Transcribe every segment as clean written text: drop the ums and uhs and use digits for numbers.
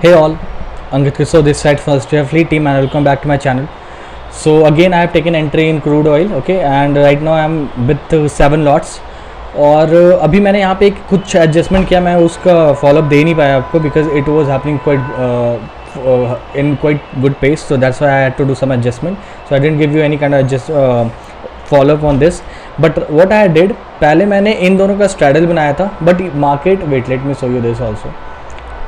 Hey all, Ankit Kiso this side from the Fleet team and welcome back to my channel. So again I have taken entry in crude oil, okay, and right now I am with 7 lots. और अभी मैंने यहाँ पे कुछ adjustment किया, मैं उसका follow up दे नहीं पाया आपको because it was happening quite in quite good pace, so that's why I had to do some adjustment. So I didn't give you any kind of adjust followup on this, but what I did, पहले मैंने इन दोनों का straddle बनाया था, but market wait let me show you this also.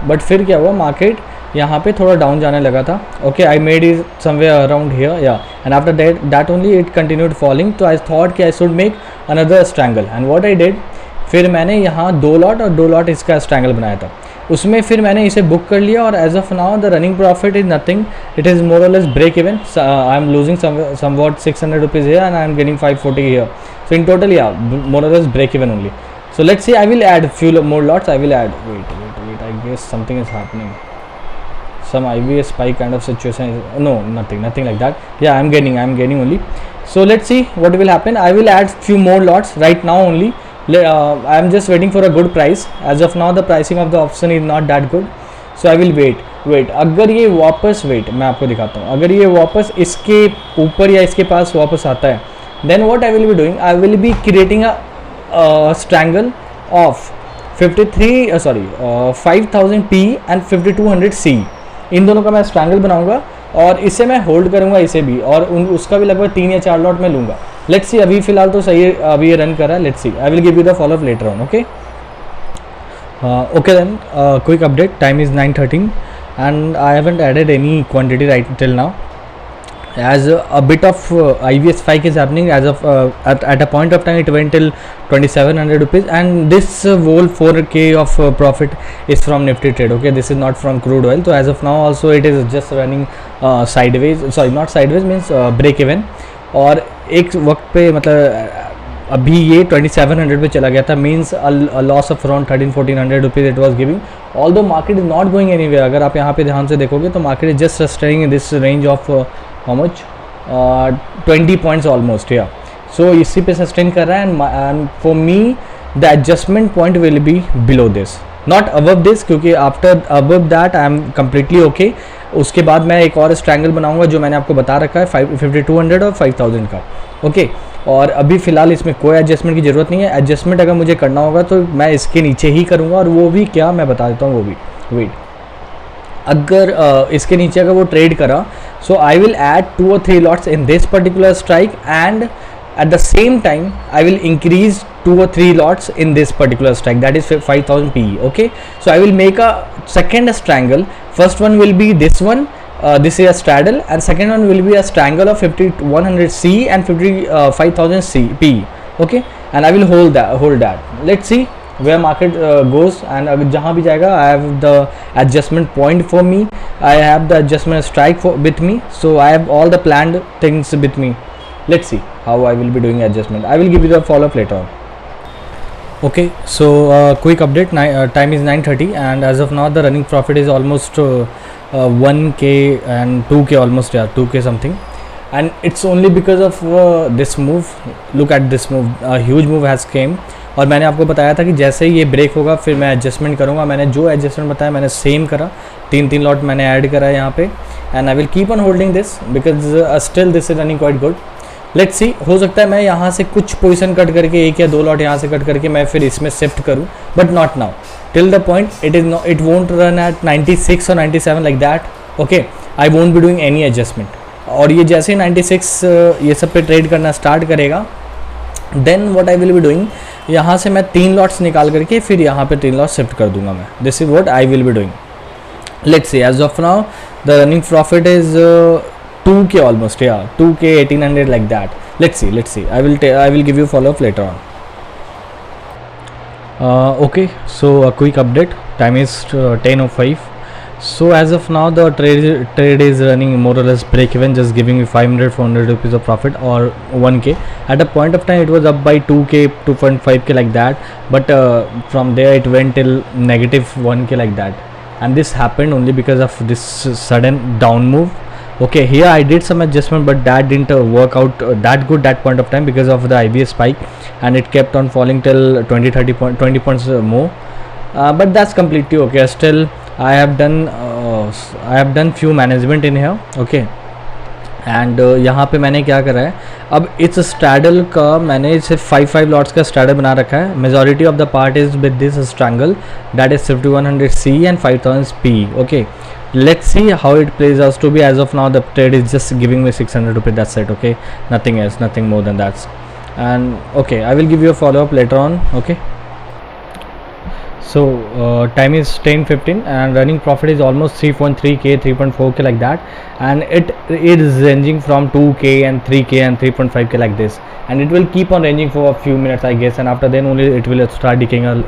But फिर क्या हुआ, मार्केट यहाँ पे थोड़ा डाउन जाने लगा था. Okay, I made is somewhere around here या and after that only it continued falling. तो आई थॉट कि I should make another strangle and what I did, फिर मैंने यहाँ 2 लॉट और 2 लॉट इसका स्ट्रैंगल बनाया था, उसमें फिर मैंने इसे बुक कर लिया. और as of now the running profit is nothing, it is more or less break even. I am losing somewhat 600 rupees here and I am getting 540 here. So in total, yeah, more or less break even only. So let's see, I will add few more lots. I will add. Wait. I guess something is happening. Some IVS spike kind of situation. No, nothing like that. Yeah, I'm getting only. So let's see what will happen. I will add few more lots right now only. I am just waiting for a good price. As of now, the pricing of the option is not that good. So I will wait. अगर ये वापस मैं आपको दिखाता हूँ, अगर ये वापस इसके ऊपर या इसके पास वापस आता है, then what I will be doing, I will be creating a strangle of 5000 P and 5200 C. इन दोनों का मैं स्ट्रैंगल बनाऊंगा और इसे मैं होल्ड करूंगा, इसे भी, और उसका भी लगभग 3 या 4 लॉट में लूंगा. लेट्स सी, अभी फिलहाल तो सही है, अभी ये रन कर रहा है. Let's see, I will give you the followup later on. Okay then, quick update, time is 9:13 and I haven't added any quantity right till now, as a bit of IVS spike is happening. As of at a point of time it went till 2700 rupees, and this whole 4k of profit is from Nifty trade. Okay, this is not from crude oil. So as of now also it is just running sideways, sorry not sideways, means break even. और एक वक्त पे मतलब अभी ये 2700 पे चला गया था, means loss of around 1300-1400 rupees it was giving. Although market is not going anywhere. अगर आप यहाँ पे ध्यान से देखोगे तो market is just sustaining in this range of how much, 20 points almost. या सो इसी पे सस्टेन कर रहा है. And for me the adjustment point will be below this, not above this, क्योंकि after above that I am completely okay. उसके बाद मैं एक और स्ट्रैंगल बनाऊंगा जो मैंने आपको बता रखा है, 5200 और 5000 का. ओके, और अभी फ़िलहाल इसमें कोई एडजस्टमेंट की ज़रूरत नहीं है. एडजस्टमेंट अगर मुझे करना होगा तो मैं इसके नीचे ही करूँगा, और वो भी क्या मैं बता देता हूँ वो भी. वेट, अगर इसके नीचे अगर वो ट्रेड करा, so I will add 2 or 3 lots in this particular strike, and at the same time I will increase 2 or 3 lots in this particular strike, that is 5000 PE. Okay, so I will make a second strangle. First one will be this one, this is a straddle, and second one will be a strangle of 5100 C and 5000 C PE. Okay, and I will hold that. Let's see where market goes, and अगर जहाँ भी जाएगा I have the adjustment point for me, I have the adjustment strike with me, so I have all the planned things with me. Let's see how I will be doing adjustment. I will give you the follow-up later on. Okay, so quick update, time is 9:30 and as of now the running profit is almost 1k and 2k almost, yeah, 2k something, and it's only because of this move. Look at this move, a huge move has came. और मैंने आपको बताया था कि जैसे ही ये break होगा फिर मैं एडजस्टमेंट करूँगा. मैंने जो एडजस्टमेंट बताया मैंने सेम करा, 3 लॉट मैंने ऐड करा यहाँ पे, and I will keep on holding this because still this is running quite good. Let's see, हो सकता है मैं यहाँ से कुछ पोजीशन कट करके 1 या 2 लॉट यहाँ से कट करके मैं फिर इसमें शिफ्ट करूँ, but not now. Till the point it won't run at 96 और 97 like that. Okay, I won't be doing any adjustment. और ये जैसे 96 ये सब पे ट्रेड करना स्टार्ट करेगा, then what I will be doing, यहाँ से मैं 3 लॉट्स निकाल करके फिर यहाँ पे 3 लॉट्स शिफ्ट कर दूंगा मैं. This is what I will be doing. Let's see, as of now the running profit is 2k almost, yeah, 2k 1800 like that. Let's see, I will give you follow up later on. Okay, so a quick update, time is 10:05. So as of now the trade is running more or less break even, just giving me 500-400 rupees of profit or 1k. At a point of time it was up by 2k, 2.5k like that, but from there it went till negative 1k like that, and this happened only because of this sudden down move. Okay, here I did some adjustment, but that didn't work out that good that point of time because of the IVS spike, and it kept on falling till 20 points more, but that's completely okay. Still I have done I have done few management in here, okay. And यहाँ पे मैंने क्या करा है, अब इस straddle का मैंने सिर्फ 5 लॉट्स का स्ट्रैडल बना रखा है। Majority of the part is with this strangle that is 5100C and 5000P, okay. Let's see how it plays out to be. As of now the trade is just giving me 600 rupees, that's it, okay, nothing else, nothing more than that. And okay, I will give you a follow up later on, okay. So time is 10:15 and running profit is almost 3.3k 3.4k like that, and it is ranging from 2k and 3k and 3.5k like this, and it will keep on ranging for a few minutes I guess, and after then only it will start decaying a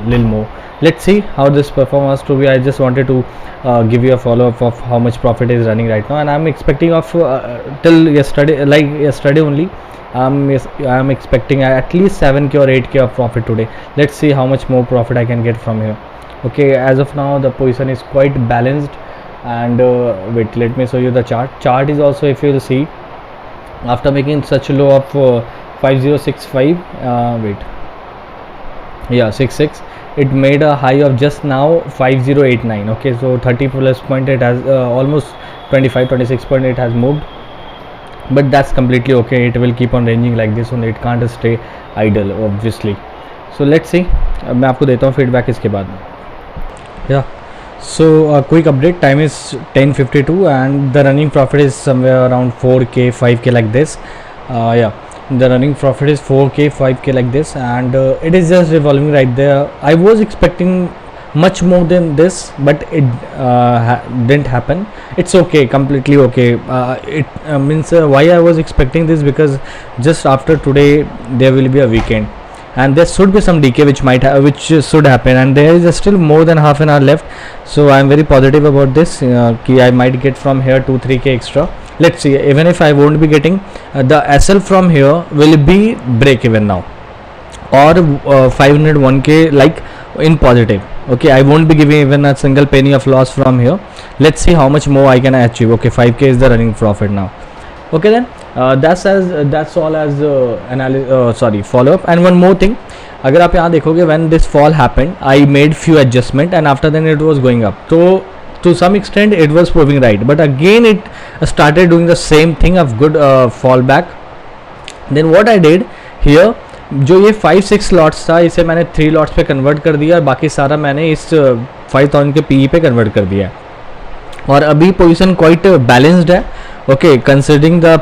little more. Let's see how this performance to be. I just wanted to give you a follow up of how much profit is running right now, and I'm expecting of till yesterday, like yesterday only, I'm expecting at least 7k or 8k of profit today. Let's see how much more profit I can get from here, okay. As of now the position is quite balanced, and wait, let me show you the chart is also, if you will see, after making such a low of 5065, wait, yeah, 66, it made a high of just now 5089, okay. So 30 plus point, it has almost 25-26 point it has moved, but that's completely okay. It will keep on ranging like this only, it can't stay idle obviously. So let's see, मैं आपको देता हूँ feedback इसके बाद। yeah, so quick update, time is 10:52 and the running profit is somewhere around 4k 5k like this. Yeah, the running profit is 4k 5k like this, and it is just revolving right there. I was expecting much more than this, but it didn't happen. It's okay, completely okay. It means why I was expecting this, because just after today there will be a weekend, and there should be some decay which which should happen, and there is still more than half an hour left. So I am very positive about this, ki I might get from here 2-3k extra. Let's see, even if I won't be getting the SL from here will be break even now, or 501k like in positive, okay. I won't be giving even a single penny of loss from here. Let's see how much more I can achieve, okay. 5k is the running profit now, okay. Then that's all as follow up. And one more thing, अगर आप यहाँ देखोगे, when this fall happened I made few adjustment, and after then it was going up, so to some extent it was proving right, but again it started doing the same thing of good fallback. Then what I did here, जो ये 5-6 lots था इसे मैंने 3 lots पे convert कर दिया, और बाकी सारा मैंने इस 5000 के पीई पे कन्वर्ट कर दिया, और अभी पोजीशन क्वाइट बैलेंस्ड है, okay, considering the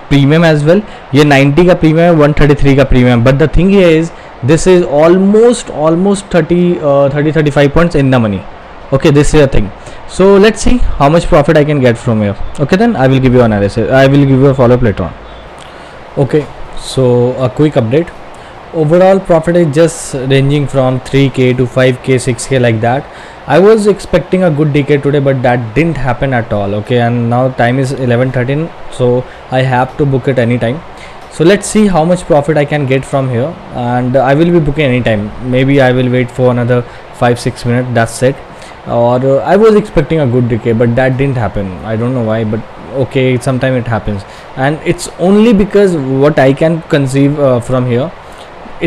premium as well. ये 90 का प्रीमियम है, 133 का premium, but the thing is this is almost 30-35 points in the money, okay. This is a thing. So let's see how much profit I can get from here, okay. Then I will give you analysis, I will give you a follow up later on, okay. So a quick update, overall profit is just ranging from 3k to 5k 6k like that. I was expecting a good decay today, but that didn't happen at all, okay. And now time is 11:13, so I have to book it anytime. So let's see how much profit I can get from here, and I will be booking anytime. Maybe I will wait for another 5-6 minutes, that's it. Or I was expecting a good decay, but that didn't happen. I don't know why, but okay, sometimes it happens, and it's only because what I can conceive from here,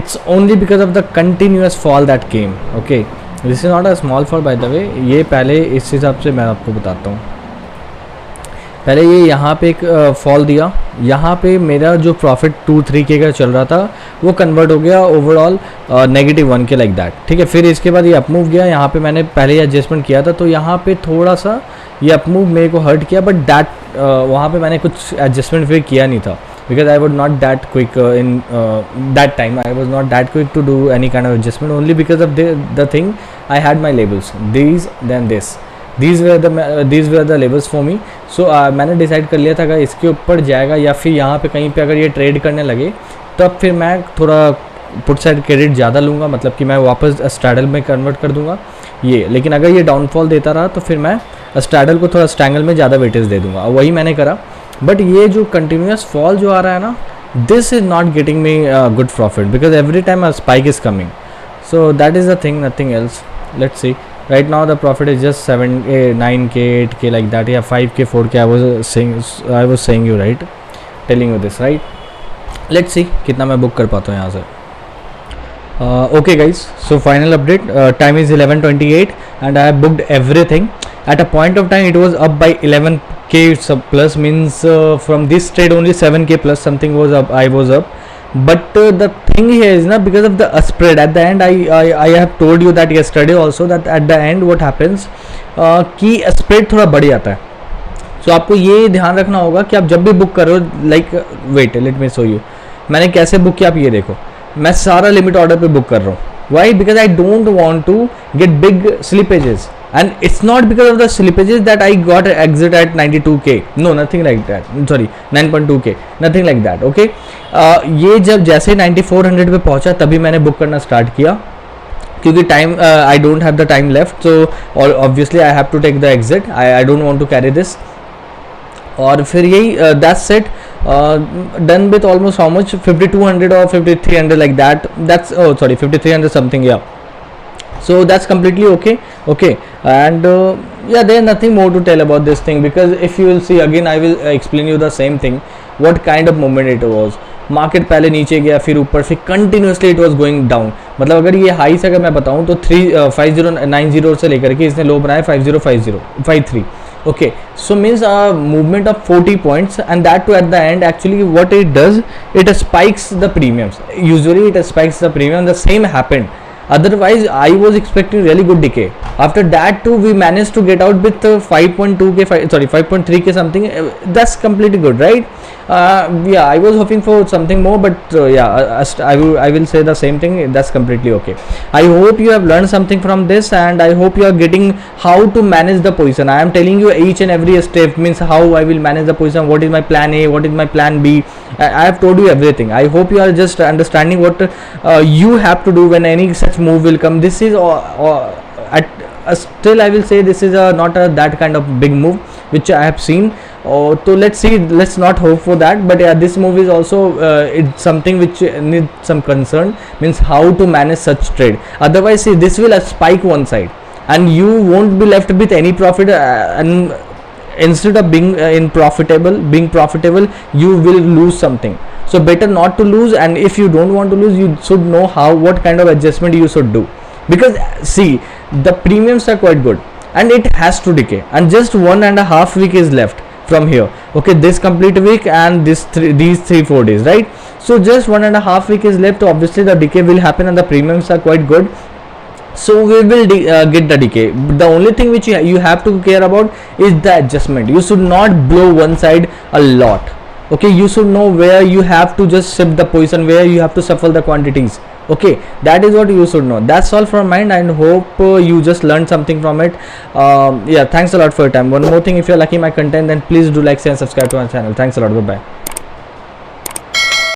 it's only because of the continuous fall that came, okay. This is not a small fall by the way. ये पहले इस हिसाब से मैं आपको बताता हूँ, पहले ये यहाँ पे एक फॉल दिया, यहाँ पे मेरा जो प्रॉफिट 2-3k का चल रहा था वो कन्वर्ट हो गया ओवरऑल -1k लाइक दैट, ठीक है. फिर इसके बाद ये अपमूव गया, यहाँ पे मैंने पहले एडजस्टमेंट किया था, तो यहाँ पे थोड़ा सा ये अपमूव मेरे को हर्ट किया, बट दैट वहाँ पे मैंने कुछ एडजस्टमेंट फिर किया नहीं था, because I was not that quick in that time. I was not that quick to do any kind of adjustment, only because of the thing I had my labels, these then this, these were the labels for me. So मैंने decide कर लिया था कि इसके ऊपर जाएगा या फिर यहाँ पे कहीं पे अगर ये ट्रेड करने लगे तब फिर मैं थोड़ा पुट साइड क्रेडिट ज़्यादा लूँगा, मतलब कि मैं वापस स्ट्रैडल में कन्वर्ट कर दूँगा ये. लेकिन अगर ये डाउनफॉल देता रहा तो फिर मैं स्ट्रैडल को थोड़ा स्ट्रैंगल में ज़्यादा वेटेज दे दूँगा, वही मैंने करा. बट ये जो कंटिन्यूस फॉल जो आ रहा है ना, this is not getting me good profit, because every time a spike is coming. So that is the thing, nothing else. Let's see. Right now the profit is just 7k 9k 8k like that, yeah, 5k 4k. I was saying you right, telling you this right. Let's see कितना मैं book कर पाता हूँ यहाँ से. Okay guys, so final update, time is 11:28 and I have booked everything. at a point of time it was up by 11k sub plus, means from this trade only 7k plus something was up, I was up. But the thing here is ना, because of the spread at the end, I have told you that yesterday also that at the end what happens कि spread थोड़ा बढ़ जाता है. So आपको ये ध्यान रखना होगा कि आप जब भी बुक करो, like wait let me show you, मैंने कैसे बुक किया आप ये देखो. मैं सारा लिमिट ऑर्डर पे बुक कर रहा हूँ. Why? Because I don't want to get big slippages, and it's not because of the slippages that I got exit at 92k. No, nothing like that. Sorry, 9.2k. Nothing like that. Okay. ये जब जैसे 9400 पे पहुंचा तभी मैंने book करना start किया, क्योंकि time I don't have the time left, so obviously I have to take the exit. I don't want to carry this. और फिर यही that's it, done with almost how much, 5200 or 5300 like that. That's, oh sorry, 5300 something, yeah. So that's completely okay. And yeah, there's nothing more to tell about this thing, because if you will see again, I will explain you the same thing, what kind of movement it was. Market पहले नीचे गया, फिर ऊपर, फिर continuously it was going down. मतलब अगर ये high से अगर मैं बताऊं तो 5090 से लेकर के इसने लो बनाया 53. Okay, so means a movement of 40 points, and that too at the end. Actually what it does, it spikes the premiums. Usually it spikes the premium. The same happened. Otherwise I was expecting really good decay. After that too we managed to get out with 5.2k, 5.3k something. That's completely good, right? Yeah, I was hoping for something more, but yeah, I will say the same thing. That's completely okay. I hope you have learned something from this, and I hope you are getting how to manage the position. I am telling you each and every step, means how I will manage the position, what is my plan A, what is my plan B. I have told you everything. I hope you are just understanding what you have to do when any such move will come. This is still I will say this is not that kind of big move which I have seen. So let's see, let's not hope for that, but yeah, this move is also it's something which needs some concern, means how to manage such trade. Otherwise see, this will spike one side and you won't be left with any profit, and instead of being being profitable, you will lose something. So better not to lose, and if you don't want to lose, you should know what kind of adjustment you should do, because see, the premiums are quite good and it has to decay, and just 1.5 week is left from here. Okay, this complete week and these 3-4 days, right? So just 1.5 week is left. Obviously the decay will happen and the premiums are quite good, so we will get the decay. The only thing which you have to care about is the adjustment. You should not blow one side a lot. Okay, you should know where you have to just shift the position, where you have to shuffle the quantities. Okay, that is what you should know. That's all from mine, and hope you just learned something from it. Yeah, thanks a lot for your time. One more thing, if you're liking my content, then please do like, share and subscribe to my channel. Thanks a lot. Goodbye.